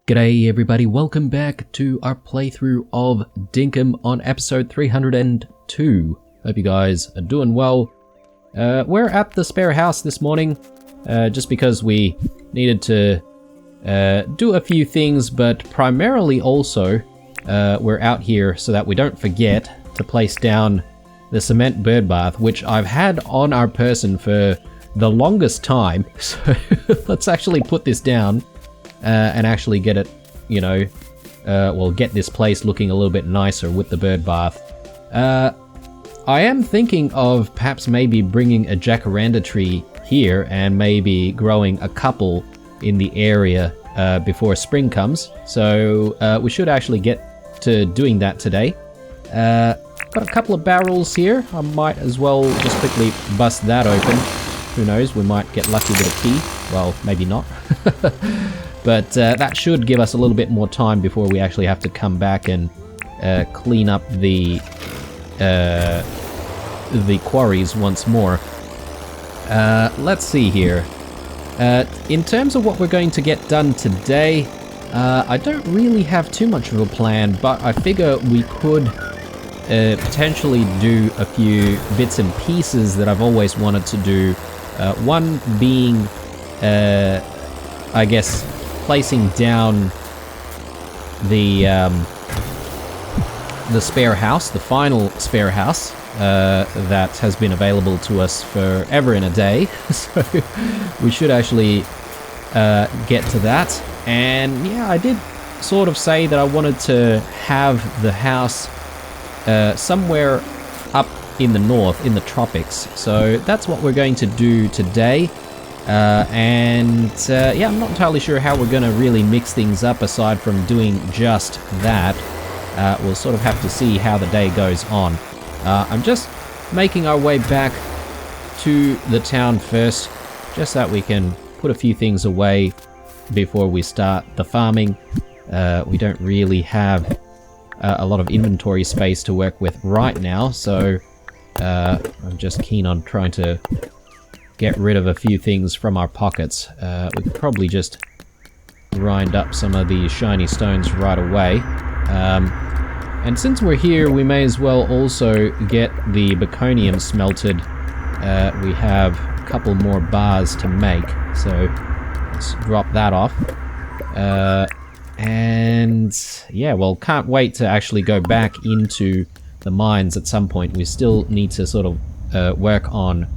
G'day everybody, welcome back to our playthrough of Dinkum on episode 302. Hope you guys are doing well. We're at the spare house this morning, just because we needed to do a few things, but primarily also we're out here so that we don't forget to place down the cement bird bath, which I've had on our person for the longest time. So let's actually put this down and actually get it, get this place looking a little bit nicer with the bird bath. I am thinking of perhaps maybe bringing a jacaranda tree here and maybe growing a couple in the area before spring comes. So we should actually get to doing that today. Got a couple of barrels here. I might as well just quickly bust that open. Who knows, we might get lucky with a key. Well, maybe not. But that should give us a little bit more time before we actually have to come back and clean up the quarries once more. Let's see here. In terms of what we're going to get done today, I don't really have too much of a plan, but I figure we could potentially do a few bits and pieces that I've always wanted to do. One being, I guess, placing down the spare house, the final spare house that has been available to us forever in a day. So we should actually get to that. And yeah, I did sort of say that I wanted to have the house somewhere up in the north, in the tropics. So that's what we're going to do today. Yeah, I'm not entirely sure how we're going to really mix things up aside from doing just that. We'll sort of have to see how the day goes on. I'm just making our way back to the town first, just so that we can put a few things away before we start the farming. We don't really have a lot of inventory space to work with right now, so I'm just keen on trying to get rid of a few things from our pockets. We could probably just grind up some of the shiny stones right away. And since we're here, we may as well also get the baconium smelted. We have a couple more bars to make, so let's drop that off. And yeah, well, can't wait to actually go back into the mines at some point. We still need to sort of work on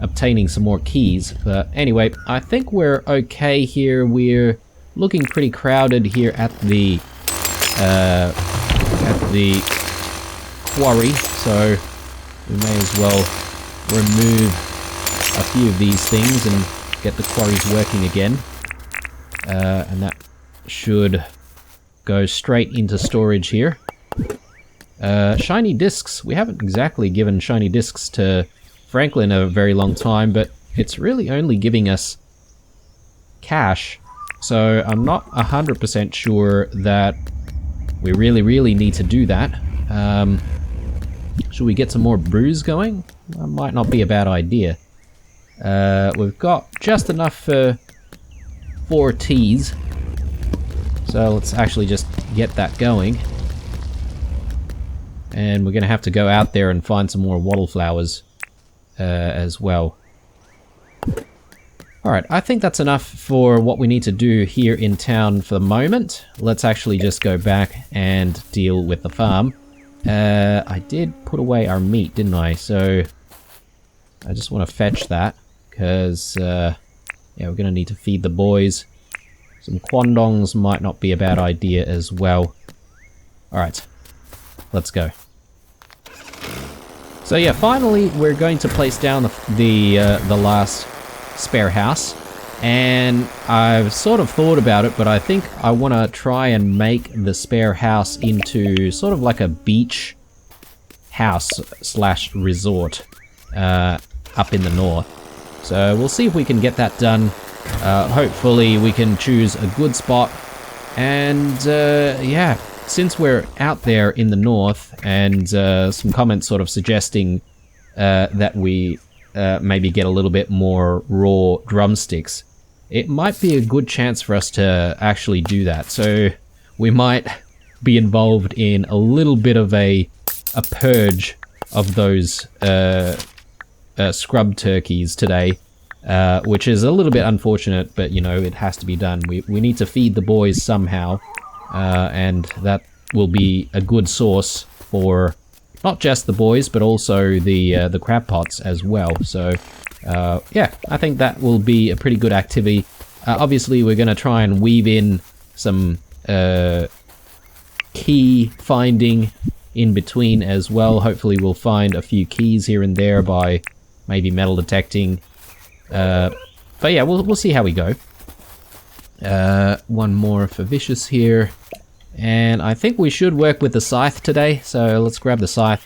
obtaining some more keys, but anyway, I think we're okay here. We're looking pretty crowded here at the quarry, so we may as well remove a few of these things and get the quarries working again. And that should go straight into storage here. Shiny discs. We haven't exactly given shiny discs to Franklin a very long time, but it's really only giving us cash, so I'm not 100% sure that we really need to do that. Should we get some more brews going? That might not be a bad idea. We've got just enough for 4 teas, so let's actually just get that going. And we're gonna have to go out there and find some more wattle flowers as well. Alright, I think that's enough for what we need to do here in town for the moment. Let's actually just go back and deal with the farm. I did put away our meat, didn't I? So I just want to fetch that, because yeah, we're going to need to feed the boys. Some quandongs might not be a bad idea as well. Alright, let's go. So yeah, finally we're going to place down the last spare house, and I've sort of thought about it, but I think I want to try and make the spare house into sort of like a beach house slash resort up in the north. So we'll see if we can get that done. Hopefully we can choose a good spot, and yeah, since we're out there in the north, and some comments sort of suggesting that we maybe get a little bit more raw drumsticks, it might be a good chance for us to actually do that. So we might be involved in a little bit of a purge of those scrub turkeys today, which is a little bit unfortunate, but you know, it has to be done. We need to feed the boys somehow, and that will be a good source for not just the boys, but also the crab pots as well. So yeah, I think that will be a pretty good activity. Obviously, we're going to try and weave in some key finding in between as well. Hopefully we'll find a few keys here and there by maybe metal detecting. But yeah, we'll see how we go. One more for Vicious here. And I think we should work with the scythe today. So let's grab the scythe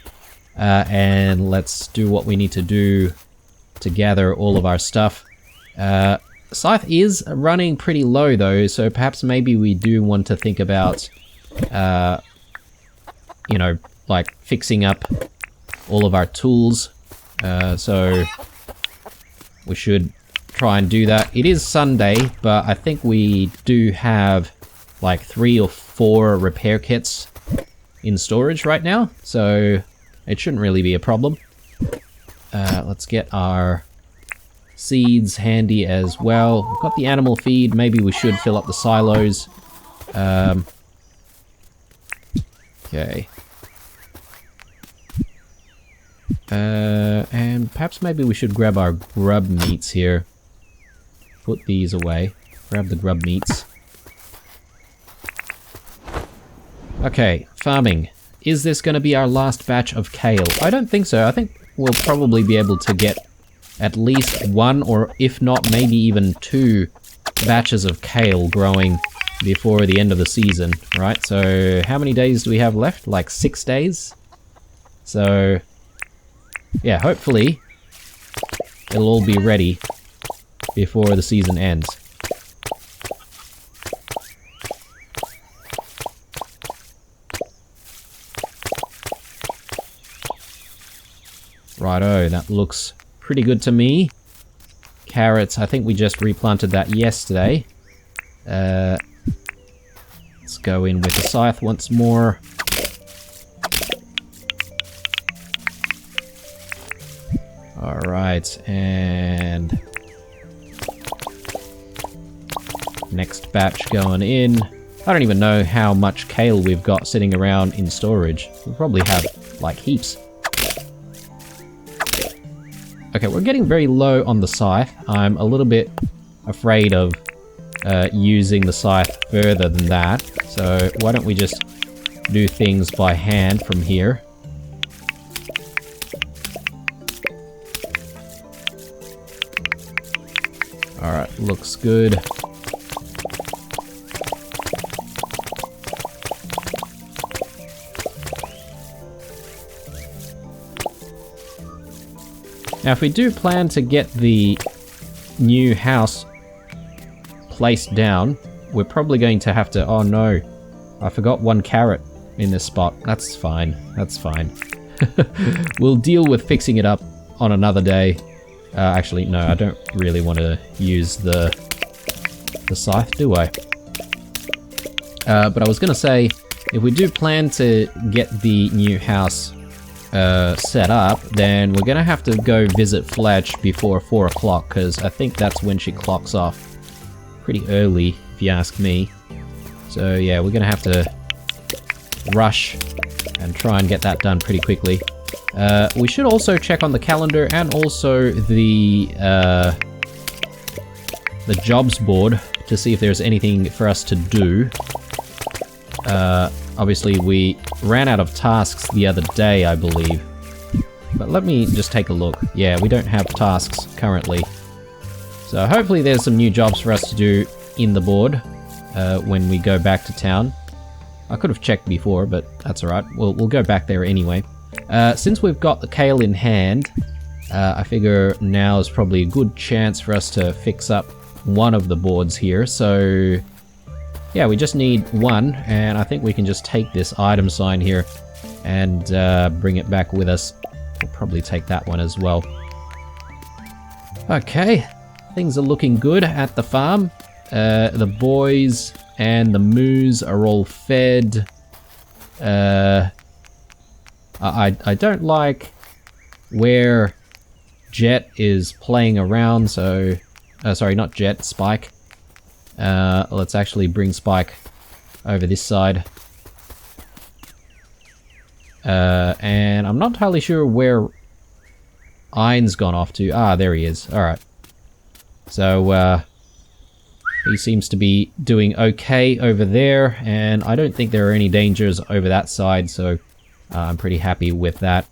and let's do what we need to do to gather all of our stuff. Scythe is running pretty low though, so perhaps maybe we do want to think about you know, like fixing up all of our tools. So we should try and do that. It is Sunday, but I think we do have like 3 or 4 repair kits in storage right now, so it shouldn't really be a problem. Let's get our seeds handy as well. We've got the animal feed. Maybe we should fill up the silos. Okay. And perhaps maybe we should grab our grub meats here. Put these away. Grab the grub meats. Okay, farming. Is this going to be our last batch of kale? I don't think so. I think we'll probably be able to get at least 1 or if not maybe even 2 batches of kale growing before the end of the season, right? So how many days do we have left? Like 6 days? So yeah, hopefully it'll all be ready before the season ends. Righto, that looks pretty good to me. Carrots, I think we just replanted that yesterday. Let's go in with the scythe once more. Alright, and next batch going in. I don't even know how much kale we've got sitting around in storage. We'll probably have like heaps. Okay, we're getting very low on the scythe. I'm a little bit afraid of using the scythe further than that. So why don't we just do things by hand from here. Alright, looks good. Now, if we do plan to get the new house placed down, we're probably going to have to... Oh no, I forgot 1 carrot in this spot. That's fine, that's fine. We'll deal with fixing it up on another day. Actually, no, I don't really want to use the scythe, do I? But I was going to say, if we do plan to get the new house set up, then we're gonna have to go visit Fletch before 4 o'clock, because I think that's when she clocks off pretty early, if you ask me. So yeah, we're gonna have to rush and try and get that done pretty quickly. We should also check on the calendar and also the jobs board to see if there's anything for us to do. Obviously, we ran out of tasks the other day, I believe. But let me just take a look. Yeah, we don't have tasks currently. So hopefully there's some new jobs for us to do in the board when we go back to town. I could have checked before, but that's alright. We'll go back there anyway. Since we've got the kale in hand, I figure now is probably a good chance for us to fix up one of the boards here. So yeah, we just need 1, and I think we can just take this item sign here and bring it back with us. We'll probably take that one as well. Okay, things are looking good at the farm. The boys and the moos are all fed. I don't like where Jet is playing around, so... sorry, not Jet, Spike. Let's actually bring Spike over this side. And I'm not entirely sure where Iron's gone off to. Ah, there he is. Alright. So, he seems to be doing okay over there, and I don't think there are any dangers over that side, so I'm pretty happy with that.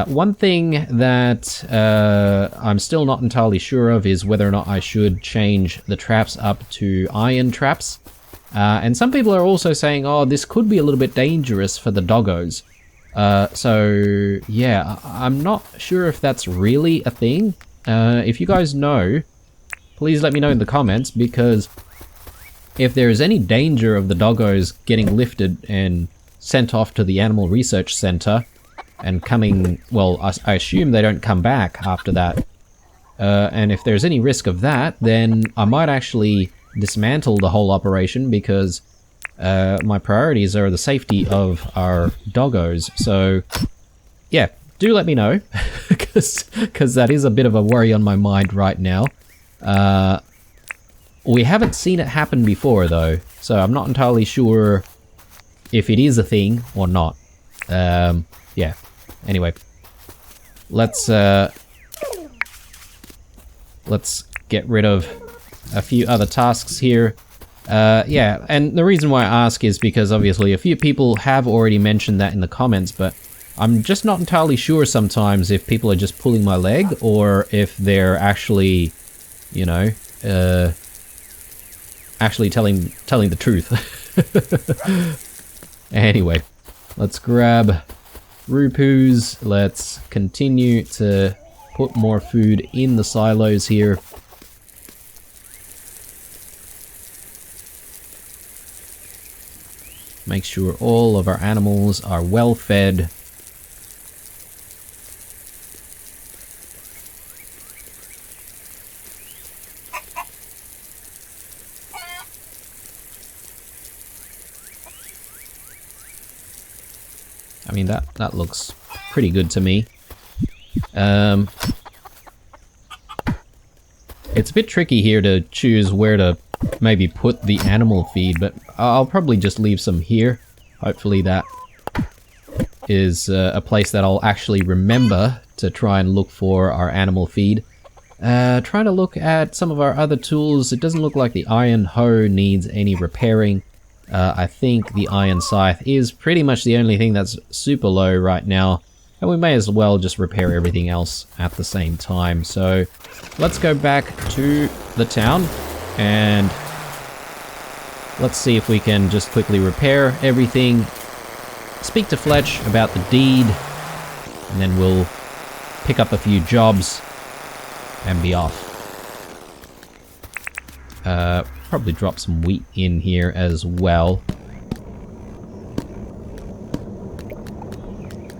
One thing that I'm still not entirely sure of is whether or not I should change the traps up to iron traps. And some people are also saying, oh, this could be a little bit dangerous for the doggos. So, yeah, I'm not sure if that's really a thing. If you guys know, please let me know in the comments, because if there is any danger of the doggos getting lifted and sent off to the Animal Research Center and coming, well, I assume they don't come back after that. And if there's any risk of that, then I might actually dismantle the whole operation, because my priorities are the safety of our doggos. So, yeah, do let me know, because that is a bit of a worry on my mind right now. We haven't seen it happen before, though, so I'm not entirely sure if it is a thing or not. Yeah. Anyway, let's get rid of a few other tasks here. Yeah, and the reason why I ask is because obviously a few people have already mentioned that in the comments, but I'm just not entirely sure sometimes if people are just pulling my leg or if they're actually, you know, actually telling the truth. Anyway, let's grab Rupoos. Let's continue to put more food in the silos here. Make sure all of our animals are well fed. I mean, that looks pretty good to me. It's a bit tricky here to choose where to maybe put the animal feed, but I'll probably just leave some here. Hopefully that is a place that I'll actually remember to try and look for our animal feed. Trying to look at some of our other tools. It doesn't look like the iron hoe needs any repairing. I think the iron scythe is pretty much the only thing that's super low right now, and we may as well just repair everything else at the same time. So let's go back to the town and let's see if we can just quickly repair everything, speak to Fletch about the deed, and then we'll pick up a few jobs and be off. Probably drop some wheat in here as well.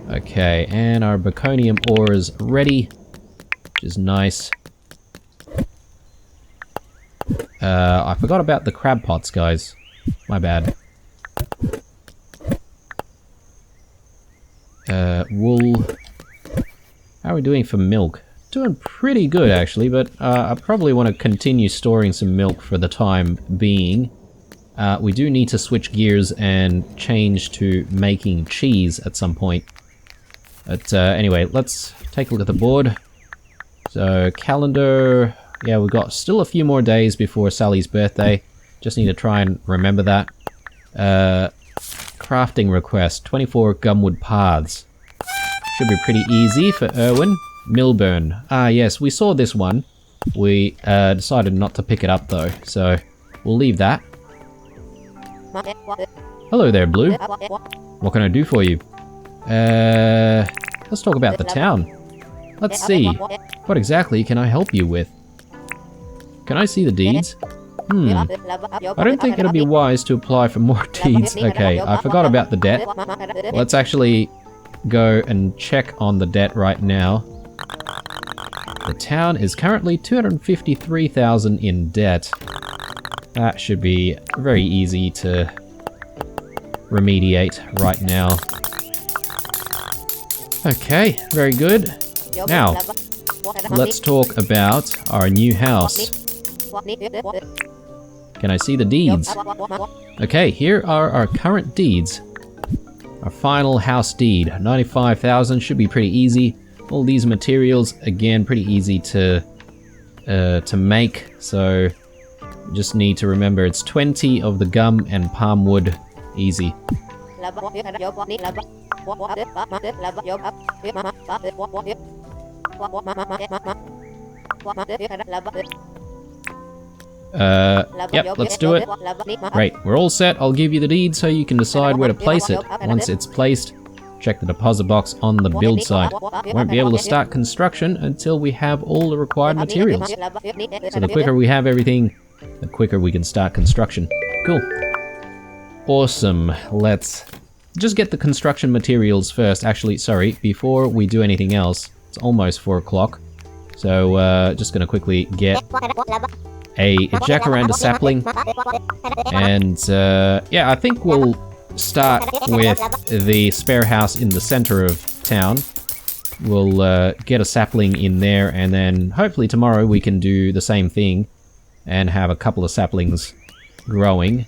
Okay, and our Baconium ore is ready, which is nice. I forgot about the crab pots, guys. My bad. Wool. How are we doing for milk? Doing pretty good, actually, but I probably want to continue storing some milk for the time being. We do need to switch gears and change to making cheese at some point. But anyway, let's take a look at the board. So, calendar... Yeah, we've got still a few more days before Sally's birthday. Just need to try and remember that. Crafting request, 24 gumwood paths. Should be pretty easy for Erwin. Millburn. Ah, yes, we saw this one. We decided not to pick it up, though, so we'll leave that. Hello there, Blue. What can I do for you? Let's talk about the town. Let's see. What exactly can I help you with? Can I see the deeds? I don't think it'll be wise to apply for more deeds. Okay, I forgot about the debt. Let's actually go and check on the debt right now. The town is currently 253,000 in debt. That should be very easy to remediate right now. Okay, very good. Now, let's talk about our new house. Can I see the deeds? Okay, here are our current deeds. Our final house deed. 95,000 should be pretty easy. All these materials, again, pretty easy to make. So, just need to remember it's 20 of the gum and palm wood. Easy. Yep, let's do it. Great, we're all set. I'll give you the deed so you can decide where to place it. Once it's placed, check the deposit box on the build site. Won't be able to start construction until we have all the required materials. So the quicker we have everything, the quicker we can start construction. Cool. Awesome. Let's just get the construction materials first. Actually, sorry, before we do anything else, it's almost 4 o'clock. So, just gonna quickly get a jacaranda sapling. And, yeah, I think we'll start with the spare house in the center of town. We'll get a sapling in there, and then hopefully tomorrow we can do the same thing and have a couple of saplings growing.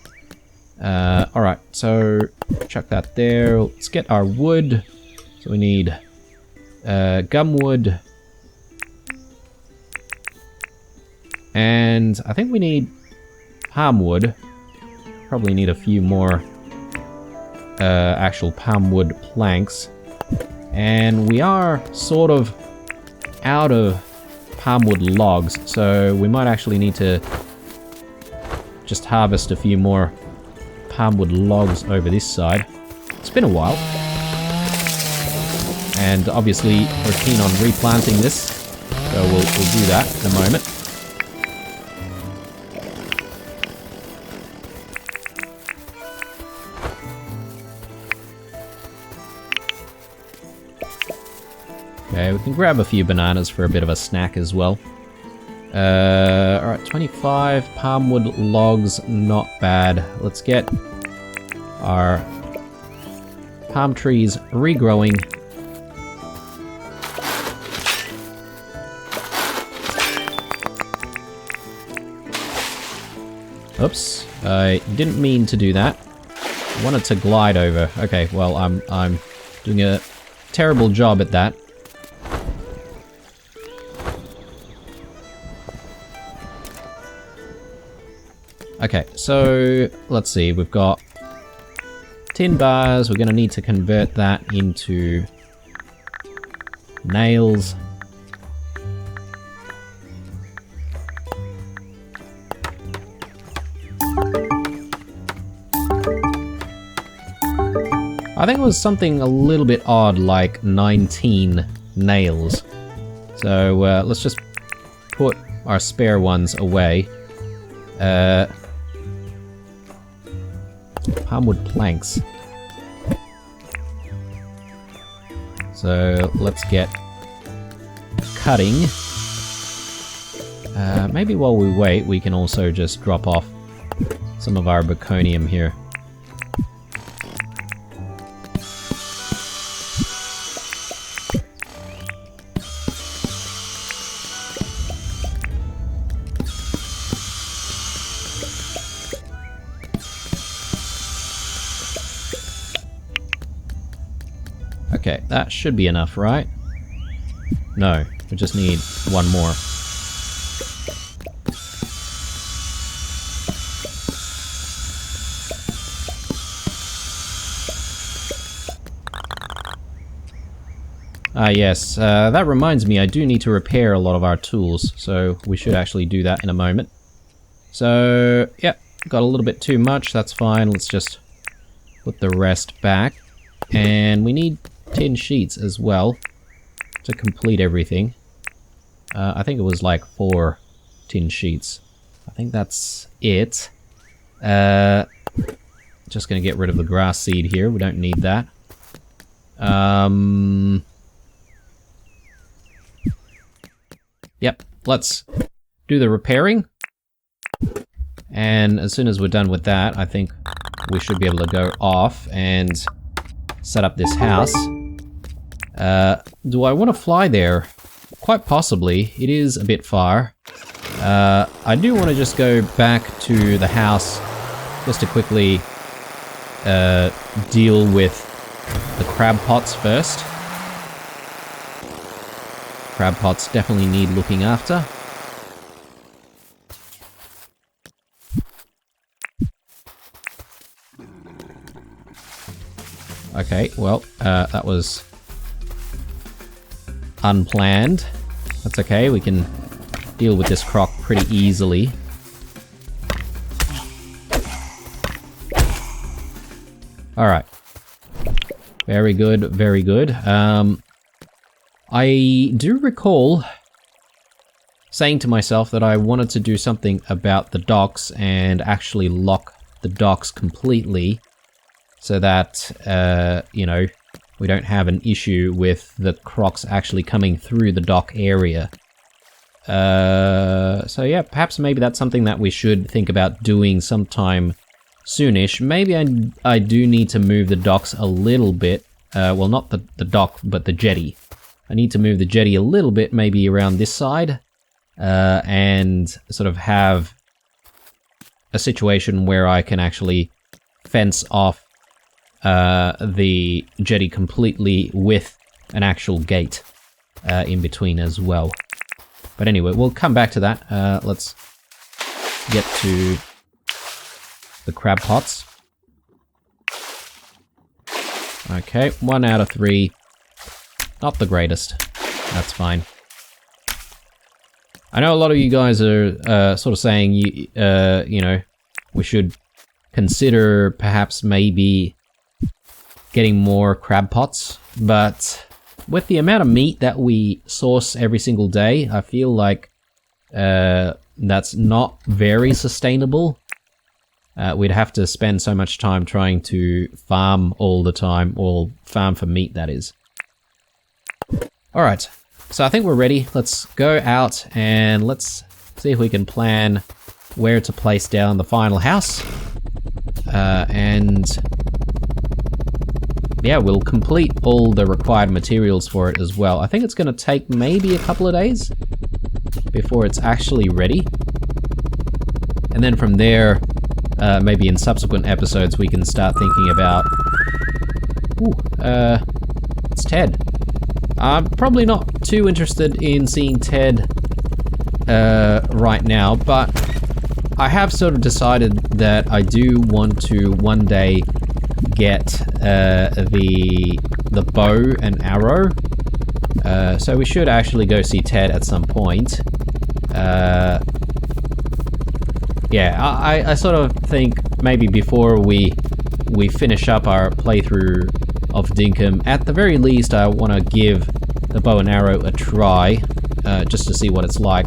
Alright, so chuck that there. Let's get our wood. So we need gum wood. And I think we need palm wood. Probably need a few more actual palm wood planks. And we are sort of out of palm wood logs, so we might actually need to just harvest a few more palm wood logs over this side. It's been a while. And obviously we're keen on replanting this, so we'll do that in a moment. Okay, we can grab a few bananas for a bit of a snack as well. Alright, 25 palm wood logs, not bad. Let's get our palm trees regrowing. Oops, I didn't mean to do that. I wanted to glide over. Okay, well, I'm doing a terrible job at that. Okay, so let's see, we've got tin bars. We're going to need to convert that into nails. I think it was something a little bit odd, like 19 nails. So let's just put our spare ones away. Palmwood planks. So let's get cutting. Maybe while we wait, we can also just drop off some of our baconium here. Okay, that should be enough, right? No, we just need one more. Ah yes, that reminds me, I do need to repair a lot of our tools, so we should actually do that in a moment. So, yeah, got a little bit too much, that's fine, let's just put the rest back. And we need tin sheets as well to complete everything. I think it was like 4 tin sheets. I think that's it. Just gonna get rid of the grass seed here, we don't need that. Yep, let's do the repairing. And as soon as we're done with that, I think we should be able to go off and set up this house. Do I want to fly there? Quite possibly. It is a bit far. I do want to just go back to the house just to quickly deal with the crab pots first. Crab pots definitely need looking after. Okay, well, that was unplanned. That's okay, we can deal with this croc pretty easily. Alright. Very good, very good. I do recall saying to myself that I wanted to do something about the docks and actually lock the docks completely so that, you know, we don't have an issue with the crocs actually coming through the dock area. So yeah, perhaps maybe that's something that we should think about doing sometime soonish. Maybe I do need to move the docks a little bit. Well, not the dock, but the jetty. I need to move the jetty a little bit, maybe around this side, and sort of have a situation where I can actually fence off the jetty completely with an actual gate in between as well. But anyway, we'll come back to that. Let's get to the crab pots. Okay, 1 out of 3. Not the greatest. That's fine. I know a lot of you guys are sort of saying, you know, we should consider perhaps maybe getting more crab pots, but with the amount of meat that we source every single day, I feel like that's not very sustainable. We'd have to spend so much time trying to farm all the time, or farm for meat, that is. Alright, so I think we're ready. Let's go out and let's see if we can plan where to place down the final house. And yeah, we'll complete all the required materials for it as well. I think it's going to take maybe a couple of days before it's actually ready. And then from there, maybe in subsequent episodes, we can start thinking about... Ooh, it's Ted. I'm probably not too interested in seeing Ted right now, but I have sort of decided that I do want to one day get the bow and arrow. So we should actually go see Ted at some point. Yeah, I sort of think maybe before we finish up our playthrough of Dinkum, at the very least I want to give the bow and arrow a try, just to see what it's like.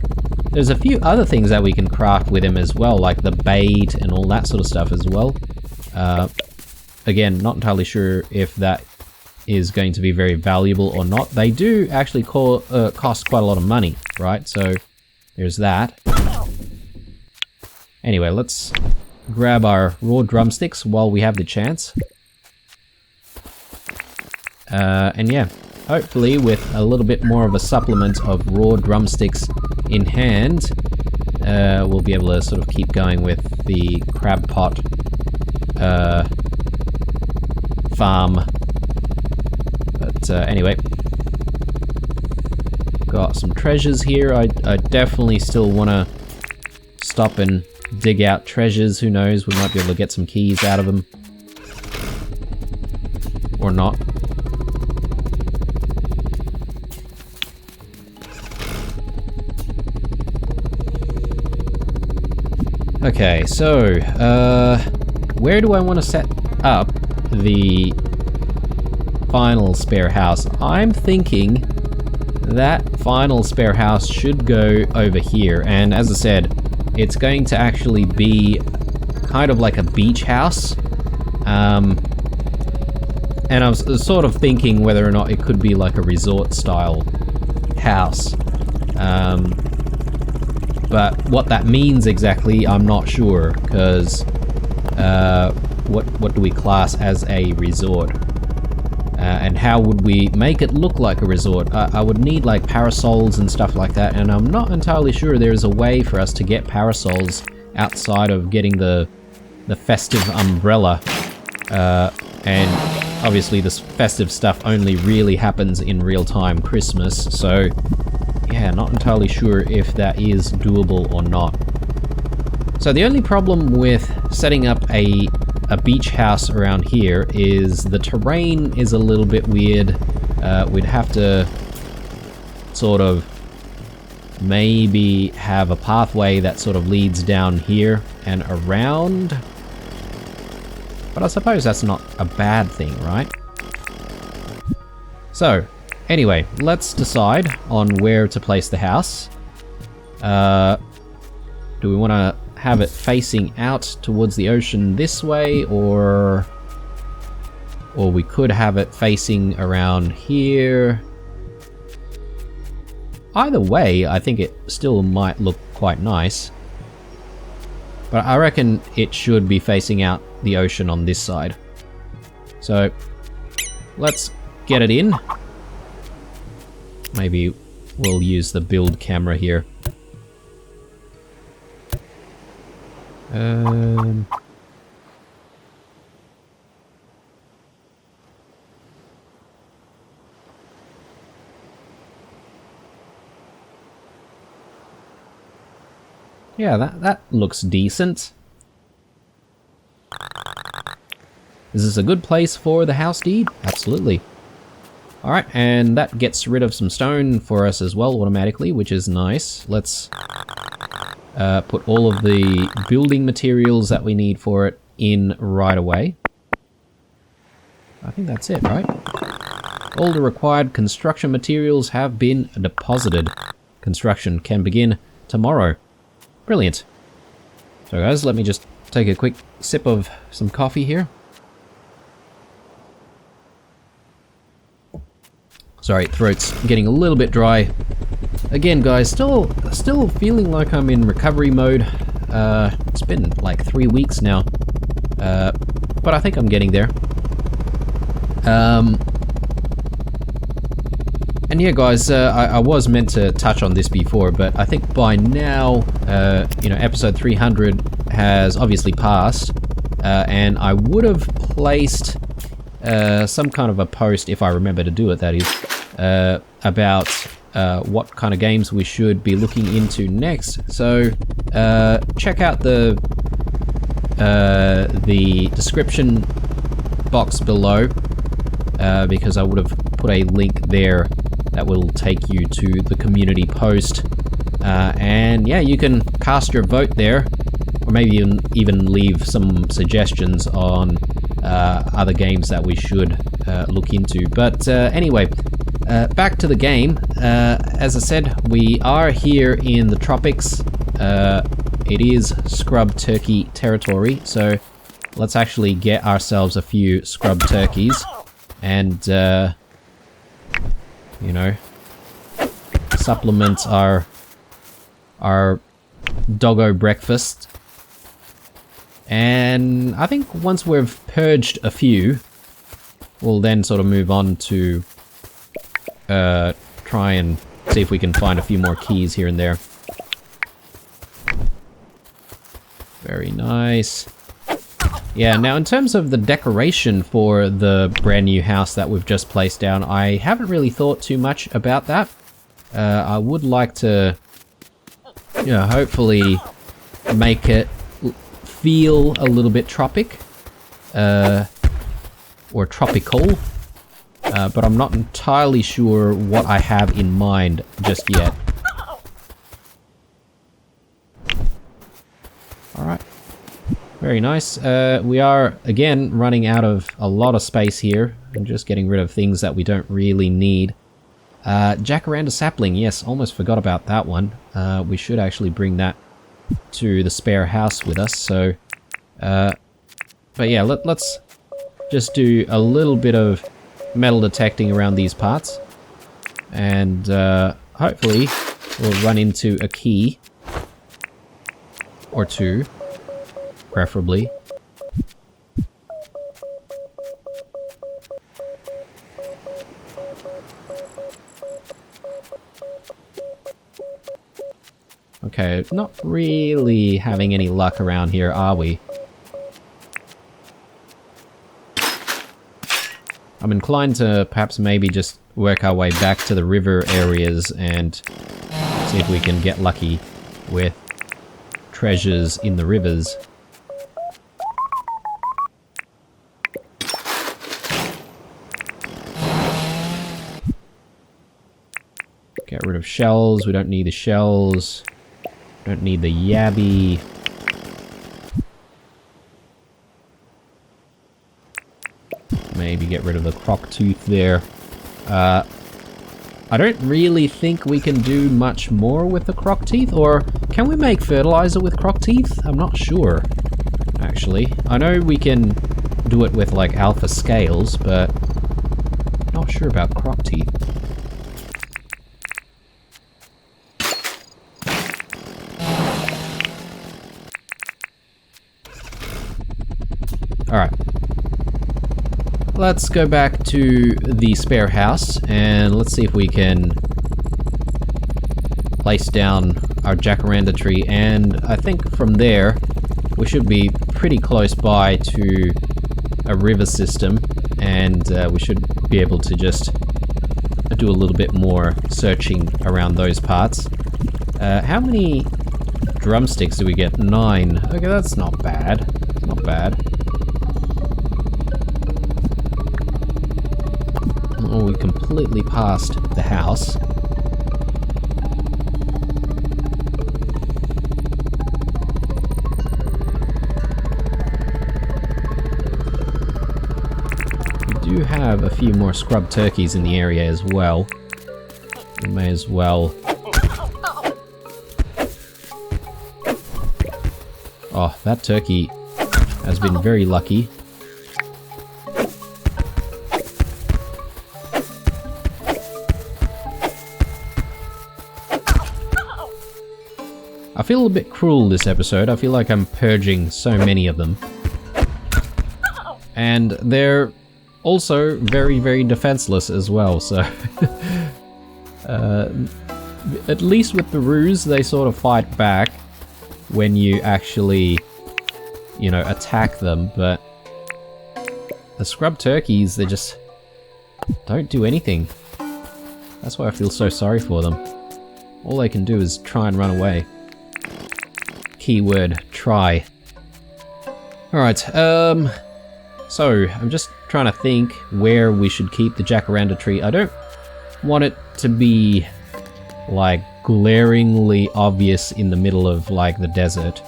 There's a few other things that we can craft with him as well, like the bait and all that sort of stuff as well. Again, not entirely sure if that is going to be very valuable or not. They do actually cost quite a lot of money, right? So there's that. Anyway, let's grab our raw drumsticks while we have the chance. And yeah, hopefully with a little bit more of a supplement of raw drumsticks in hand, we'll be able to sort of keep going with the crab pot farm. But anyway, got some treasures here. I definitely still want to stop and dig out treasures. Who knows, we might be able to get some keys out of them. Or not. Okay, so, where do I want to set up the final spare house? I'm thinking that final spare house should go over here, and as I said, it's going to actually be kind of like a beach house. And I was sort of thinking whether or not it could be like a resort style house. But what that means exactly, I'm not sure, because what do we class as a resort? And how would we make it look like a resort? I would need like parasols and stuff like that, and I'm not entirely sure there's a way for us to get parasols outside of getting the festive umbrella. And obviously this festive stuff only really happens in real-time Christmas, so yeah, not entirely sure if that is doable or not. So the only problem with setting up a beach house around here is the terrain is a little bit weird. We'd have to sort of maybe have a pathway that sort of leads down here and around. But I suppose that's not a bad thing, right? So, anyway, let's decide on where to place the house. Do we want to have it facing out towards the ocean this way, or we could have it facing around here? Either way, I think it still might look quite nice. But I reckon it should be facing out the ocean on this side. So, let's get it in. Maybe we'll use the build camera here. Yeah, that looks decent. Is this a good place for the house deed? Absolutely. Alright, and that gets rid of some stone for us as well automatically, which is nice. Let's put all of the building materials that we need for it in right away. I think that's it, right? All the required construction materials have been deposited. Construction can begin tomorrow. Brilliant. So guys, let me just take a quick sip of some coffee here. Sorry, throat's getting a little bit dry. Again, guys, still feeling like I'm in recovery mode. It's been like 3 weeks now, but I think I'm getting there. And yeah, guys, I was meant to touch on this before, but I think by now, you know, episode 300 has obviously passed, and I would have placed some kind of a post, if I remember to do it, that is, about what kind of games we should be looking into next. So check out the description box below, because I would have put a link there that will take you to the community post, and yeah, you can cast your vote there, or maybe even leave some suggestions on other games that we should look into. But anyway, back to the game. As I said, we are here in the tropics. It is scrub turkey territory, so let's actually get ourselves a few scrub turkeys and you know, supplement our doggo breakfast. And I think once we've purged a few, we'll then sort of move on to try and see if we can find a few more keys here and there. Very nice. Yeah, now in terms of the decoration for the brand new house that we've just placed down, I haven't really thought too much about that. I would like to, you know, hopefully make it feel a little bit tropic, or tropical, but I'm not entirely sure what I have in mind just yet. Alright. Very nice. We are, again, running out of a lot of space here. I'm just getting rid of things that we don't really need. Jacaranda sapling, yes, almost forgot about that one. We should actually bring that to the spare house with us, so... but yeah, let's just do a little bit of metal detecting around these parts. And hopefully we'll run into a key. Or two, preferably. Okay, not really having any luck around here, are we? I'm inclined to perhaps maybe just work our way back to the river areas and see if we can get lucky with treasures in the rivers. Get rid of shells. We don't need the shells. Don't need the yabby. Maybe get rid of the croc tooth there. I don't really think we can do much more with the croc teeth, or can we make fertilizer with croc teeth? I'm not sure, actually. I know we can do it with like alpha scales, but not sure about croc teeth. Alright. Let's go back to the spare house and let's see if we can place down our jacaranda tree, and I think from there we should be pretty close by to a river system, and we should be able to just do a little bit more searching around those parts. How many drumsticks do we get? 9. Okay, that's not bad. It's not bad. Oh, we completely passed the house. We do have a few more scrub turkeys in the area as well. We may as well... Oh, that turkey has been very lucky. I feel a bit cruel this episode. I feel like I'm purging so many of them. And they're also very, very defenseless as well, so... at least with the ruse, they sort of fight back when you actually, you know, attack them, but... the scrub turkeys, they just don't do anything. That's why I feel so sorry for them. All they can do is try and run away. Keyword, try. Alright, so, I'm just trying to think where we should keep the jacaranda tree. I don't want it to be, like, glaringly obvious in the middle of, like, the desert.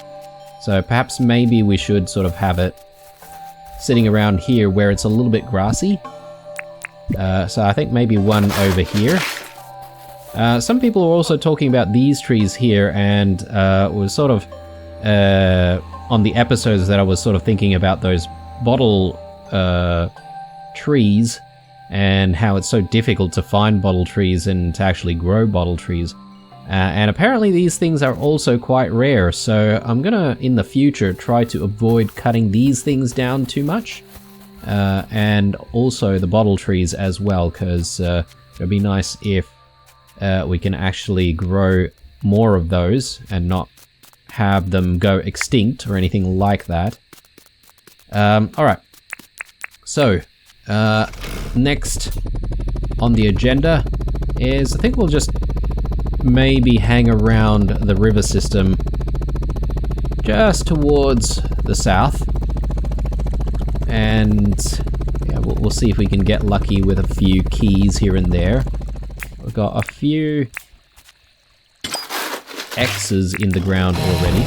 So perhaps maybe we should sort of have it sitting around here where it's a little bit grassy. So I think maybe one over here. Some people are also talking about these trees here, and was sort of on the episodes that I was sort of thinking about those bottle trees and how it's so difficult to find bottle trees and to actually grow bottle trees. And apparently these things are also quite rare, so I'm gonna, in the future, try to avoid cutting these things down too much. And also the bottle trees as well, because it'd be nice if we can actually grow more of those and not have them go extinct or anything like that. Alright. So, next on the agenda is, I think we'll just maybe hang around the river system just towards the south. And yeah, we'll see if we can get lucky with a few keys here and there. We've got a few X's in the ground already.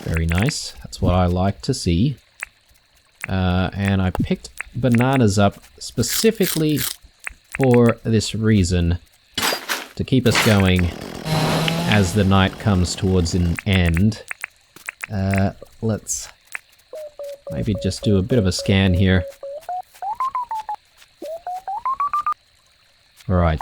Very nice. That's what I like to see. And I picked bananas up specifically for this reason. To keep us going as the night comes towards an end. Let's maybe just do a bit of a scan here. Right.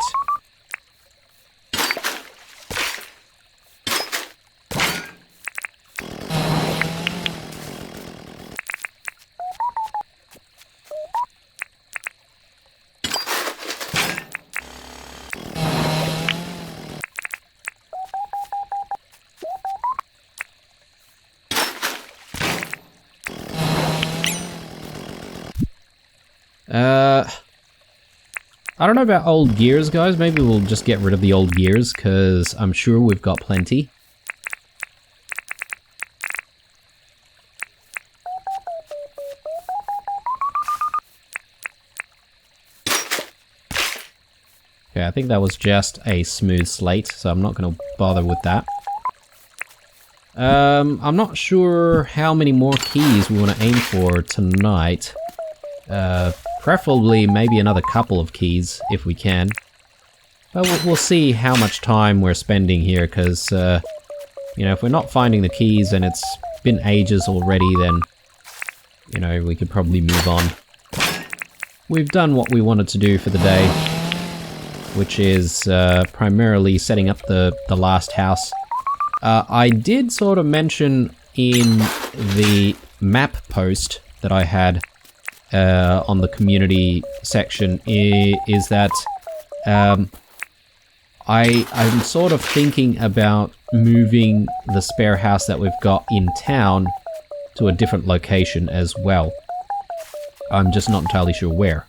I don't know about old gears, guys. Maybe we'll just get rid of the old gears, because I'm sure we've got plenty. Okay, I think that was just a smooth slate, so I'm not going to bother with that. I'm not sure how many more keys we want to aim for tonight. Preferably maybe another couple of keys, if we can. But we'll see how much time we're spending here, because, you know, if we're not finding the keys and it's been ages already, then, you know, we could probably move on. We've done what we wanted to do for the day, which is primarily setting up the last house. I did sort of mention in the map post that I had on the community section is that I'm sort of thinking about moving the spare house that we've got in town to a different location as well. I'm just not entirely sure where.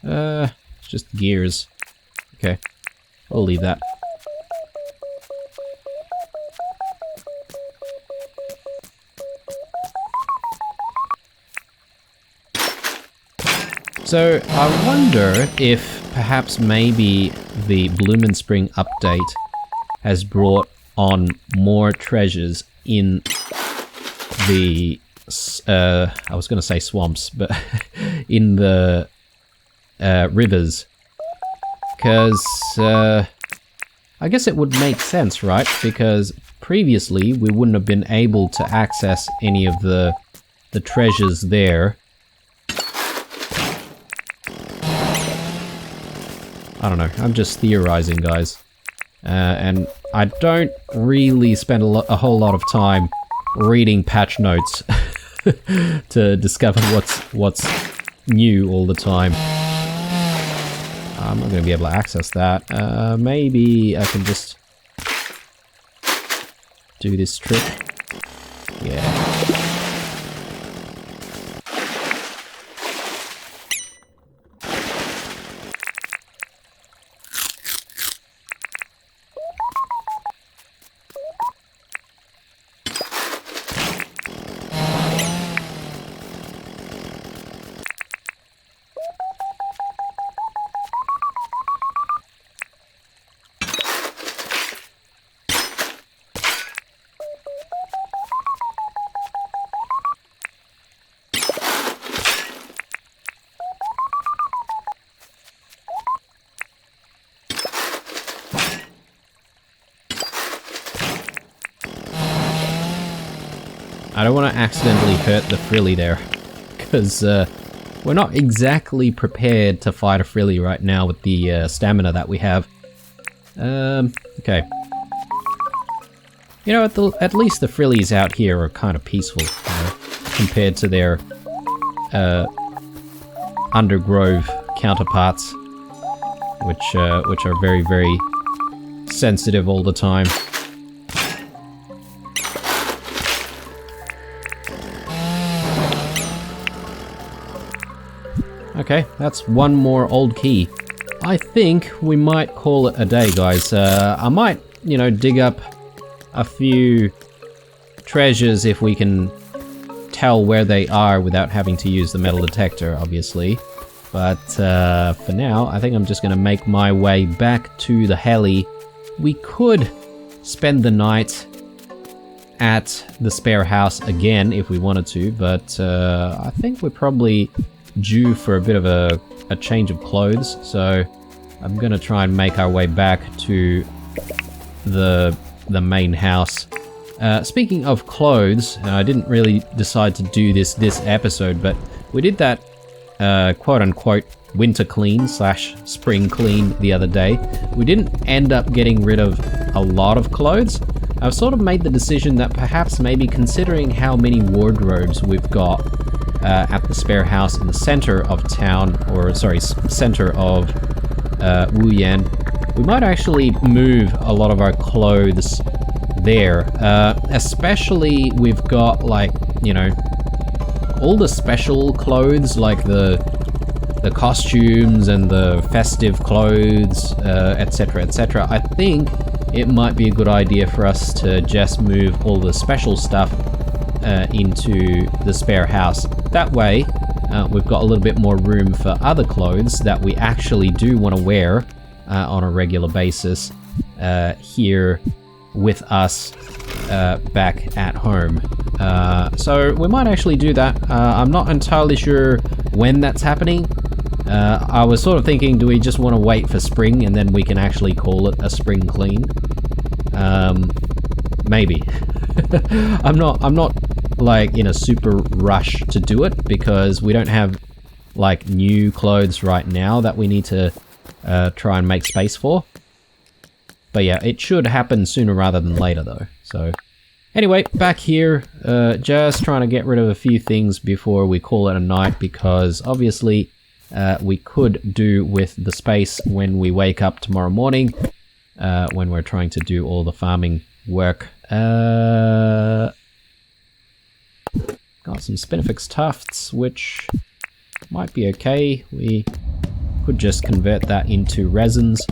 It's just gears. Okay, we'll leave that. So, I wonder if perhaps maybe the Bloom & Spring update has brought on more treasures in the, I was going to say swamps, but in the rivers. Because, I guess it would make sense, right? Because previously we wouldn't have been able to access any of the treasures there. I don't know, I'm just theorizing, guys. And I don't really spend a whole lot of time reading patch notes to discover what's new all the time. I'm not going to be able to access that. Maybe I can just do this trick. Yeah. I don't want to accidentally hurt the frilly there, because we're not exactly prepared to fight a frilly right now with the stamina that we have. Okay. You know, at least the frillies out here are kind of peaceful, you know, compared to their undergrove counterparts, which are very, very sensitive all the time. Okay, that's one more old key. I think we might call it a day, guys. I might, you know, dig up a few treasures if we can tell where they are without having to use the metal detector, obviously. But for now, I think I'm just going to make my way back to the heli. We could spend the night at the spare house again if we wanted to, but I think we're probably due for a bit of a change of clothes, so I'm gonna try and make our way back to the main house. Speaking of clothes, I didn't really decide to do this episode, but we did that quote-unquote winter clean slash spring clean the other day. We didn't end up getting rid of a lot of clothes. I've sort of made the decision that perhaps maybe considering how many wardrobes we've got at the spare house in the center of town, or sorry, center of Wuyan, we might actually move a lot of our clothes there. Especially we've got, like, you know, all the special clothes, like the costumes and the festive clothes, etc, etc. I think it might be a good idea for us to just move all the special stuff into the spare house. That way, we've got a little bit more room for other clothes that we actually do want to wear on a regular basis here with us back at home. So we might actually do that. I'm not entirely sure when that's happening. I was sort of thinking, do we just want to wait for spring and then we can actually call it a spring clean? Maybe. I'm not like in a super rush to do it because we don't have like new clothes right now that we need to try and make space for. But yeah, it should happen sooner rather than later though. So anyway, back here, just trying to get rid of a few things before we call it a night, because obviously we could do with the space when we wake up tomorrow morning, when we're trying to do all the farming work. Got some Spinifex tufts, which might be okay. We could just convert that into resins.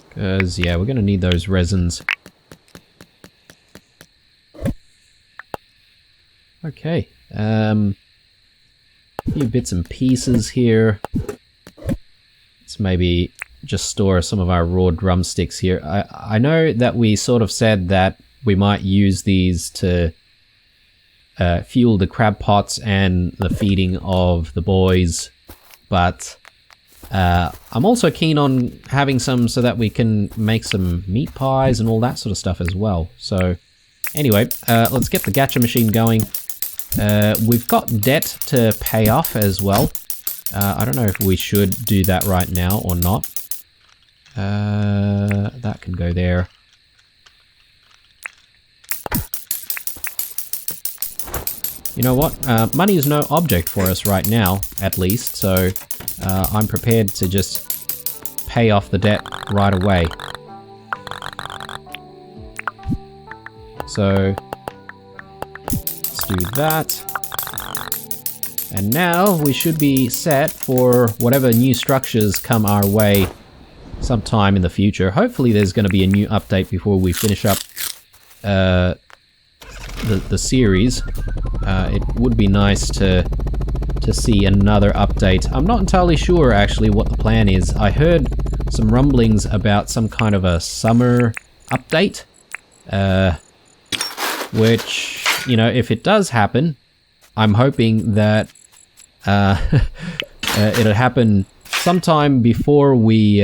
Because, yeah, we're going to need those resins. Okay. A few bits and pieces here. Let's maybe just store some of our raw drumsticks here. I know that we sort of said that we might use these to fuel the crab pots and the feeding of the boys, but I'm also keen on having some so that we can make some meat pies and all that sort of stuff as well. So anyway, let's get the gacha machine going. We've got debt to pay off as well. I don't know if we should do that right now or not. That can go there. You know what? Money is no object for us right now, at least, so I'm prepared to just pay off the debt right away. So let's do that. And now we should be set for whatever new structures come our way sometime in the future. Hopefully there's going to be a new update before we finish up the series. It would be nice to see another update. I'm not entirely sure actually what the plan is. I heard some rumblings about some kind of a summer update, which, you know, if it does happen, I'm hoping that it'll happen sometime before we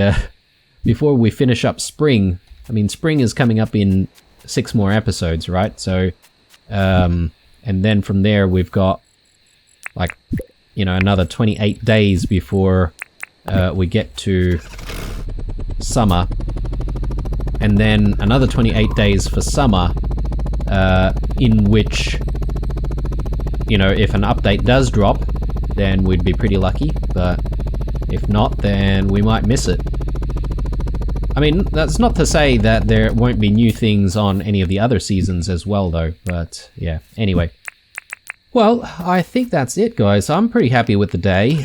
finish up spring. I mean, spring is coming up in 6 more episodes, right? So, and then from there we've got, like, you know, another 28 days before we get to summer, and then another 28 days for summer, in which, you know, if an update does drop, then we'd be pretty lucky, but if not, then we might miss it. I mean, that's not to say that there won't be new things on any of the other seasons as well, though, but yeah, anyway. Well, I think that's it, guys. I'm pretty happy with the day.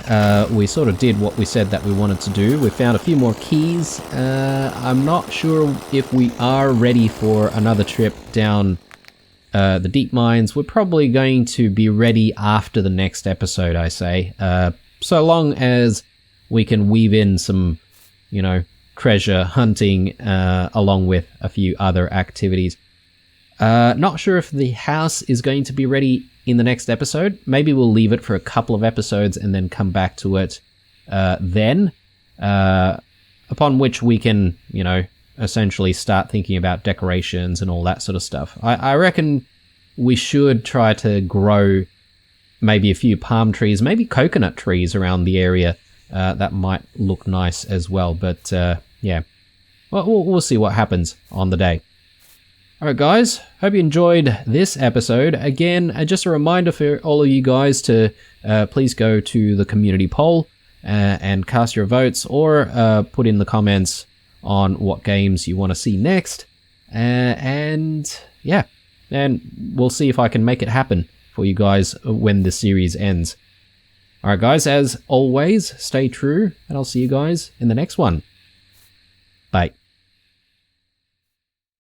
We sort of did what we said that we wanted to do. We found a few more keys. I'm not sure if we are ready for another trip down the deep mines. We're probably going to be ready after the next episode, I say. So long as we can weave in some, you know, treasure hunting along with a few other activities. Not sure if the house is going to be ready in the next episode. Maybe we'll leave it for a couple of episodes and then come back to it then, upon which we can, you know, essentially start thinking about decorations and all that sort of stuff. I reckon we should try to grow maybe a few palm trees, maybe coconut trees around the area. That might look nice as well. But yeah, well, we'll see what happens on the day. Alright guys, hope you enjoyed this episode. Again, just a reminder for all of you guys to please go to the community poll and cast your votes, or put in the comments on what games you want to see next. And yeah, and we'll see if I can make it happen for you guys when the series ends. Alright guys, as always, stay true, and I'll see you guys in the next one. Bye.